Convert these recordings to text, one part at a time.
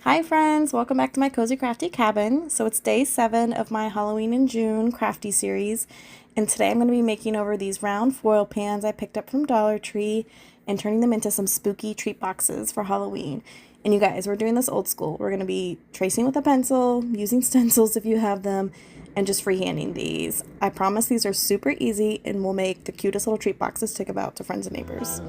Hi friends, welcome back to my Cozy Crafty Cabin. So it's day 7 of my Halloween in June crafty series, and today I'm going to be making over these round foil pans I picked up from Dollar Tree and turning them into some spooky treat boxes for Halloween. And you guys, we're doing this old school. We're going to be tracing with a pencil, using stencils if you have them, and just freehanding these. I promise these are super easy and will make the cutest little treat boxes to give out to friends and neighbors.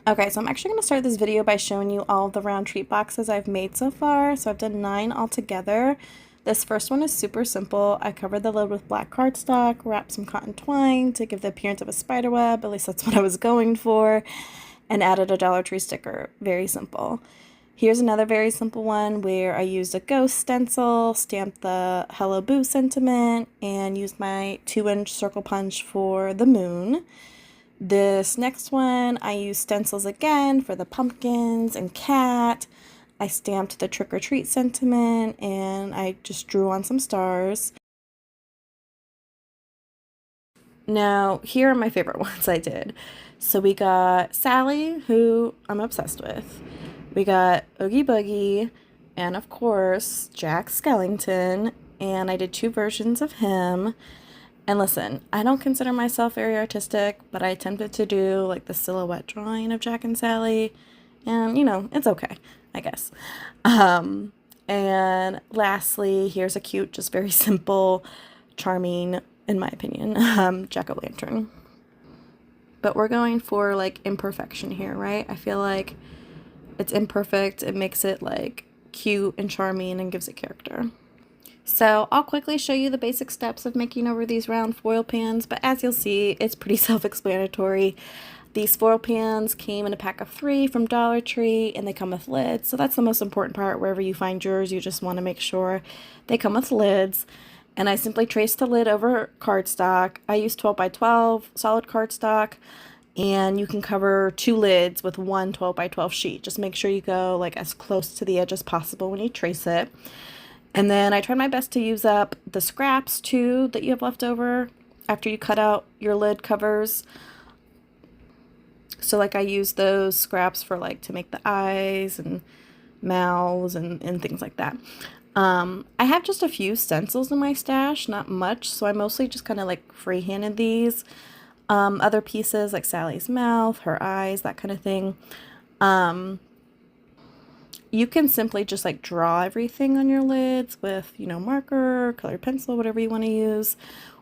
Okay, so I'm actually going to start this video by showing you all of the round treat boxes I've made so far. So I've done 9 altogether. This first one is super simple. I covered the lid with black cardstock, wrapped some cotton twine to give the appearance of a spider web, at least that's what I was going for, and added a Dollar Tree sticker. Very simple. Here's another very simple one where I used a ghost stencil, stamped the Hello Boo sentiment, and used my 2-inch circle punch for the moon. This next one, I used stencils again for the pumpkins and cat. I stamped the trick or treat sentiment and I just drew on some stars. Now, here are my favorite ones I did. So we got Sally, who I'm obsessed with. We got Oogie Boogie, and of course, Jack Skellington, and I did 2 versions of him. And listen, I don't consider myself very artistic, but I attempted to do like the silhouette drawing of Jack and Sally, and you know, it's okay, I guess. And lastly, here's a cute, just very simple, charming, in my opinion, jack-o'-lantern. But we're going for like imperfection here, right? I feel like it's imperfect, it makes it like cute and charming and gives it character. So I'll quickly show you the basic steps of making over these round foil pans, but as you'll see, it's pretty self-explanatory. These foil pans came in a pack of 3 from Dollar Tree, and they come with lids. So that's the most important part. Wherever you find yours, you just want to make sure they come with lids. And I simply traced the lid over cardstock. I used 12 by 12 solid cardstock, and you can cover 2 lids with one 12 by 12 sheet. Just make sure you go like as close to the edge as possible when you trace it. And then I tried my best to use up the scraps too that you have left over after you cut out your lid covers. So like I used those scraps for like to make the eyes and mouths and things like that. I have just a few stencils in my stash, not much, so I mostly just kind of like freehanded these. Other pieces like Sally's mouth, her eyes, that kind of thing. You can simply just like draw everything on your lids with, you know, marker, colored pencil, whatever you want to use.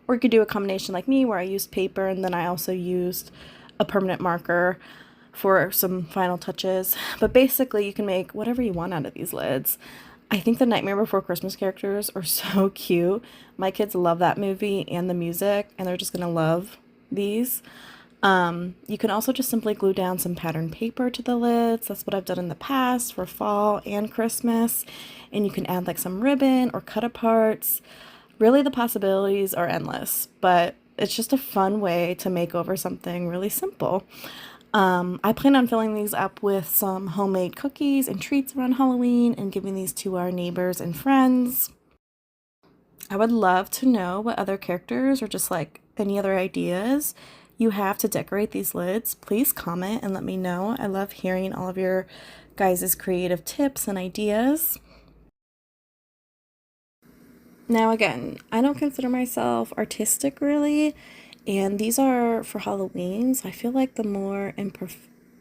Or you could do a combination like me where I used paper and then I also used a permanent marker for some final touches. But basically you can make whatever you want out of these lids. I think the Nightmare Before Christmas characters are so cute. My kids love that movie and the music, and they're just going to love these. You can also just simply glue down some patterned paper to the lids. That's what I've done in the past for fall and Christmas. And you can add like some ribbon or cut aparts. Really, the possibilities are endless, but it's just a fun way to make over something really simple. I plan on filling these up with some homemade cookies and treats around Halloween and giving these to our neighbors and friends. I would love to know what other characters or just like any other ideas you have to decorate these lids. Please comment and let me know. I love hearing all of your guys' creative tips and ideas. Now again, I don't consider myself artistic really, and these are for Halloween, so I feel like the more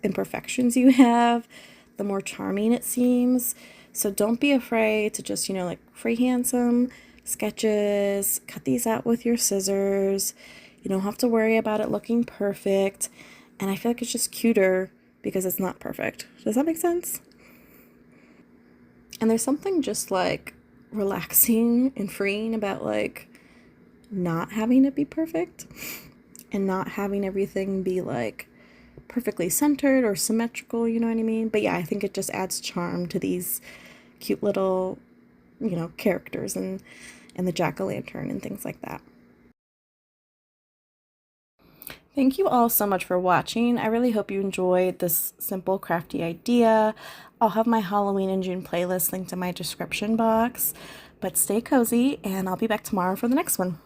imperfections you have, the more charming it seems. So don't be afraid to just, you know, like freehand some sketches, cut these out with your scissors. You don't have to worry about it looking perfect, and I feel like it's just cuter because it's not perfect. Does that make sense? And there's something just like relaxing and freeing about like not having it be perfect and not having everything be like perfectly centered or symmetrical, you know what I mean? But yeah, I think it just adds charm to these cute little, you know, characters and the jack-o'-lantern and things like that. Thank you all so much for watching. I really hope you enjoyed this simple crafty idea. I'll have my Halloween in June playlist linked in my description box. But stay cozy, and I'll be back tomorrow for the next one.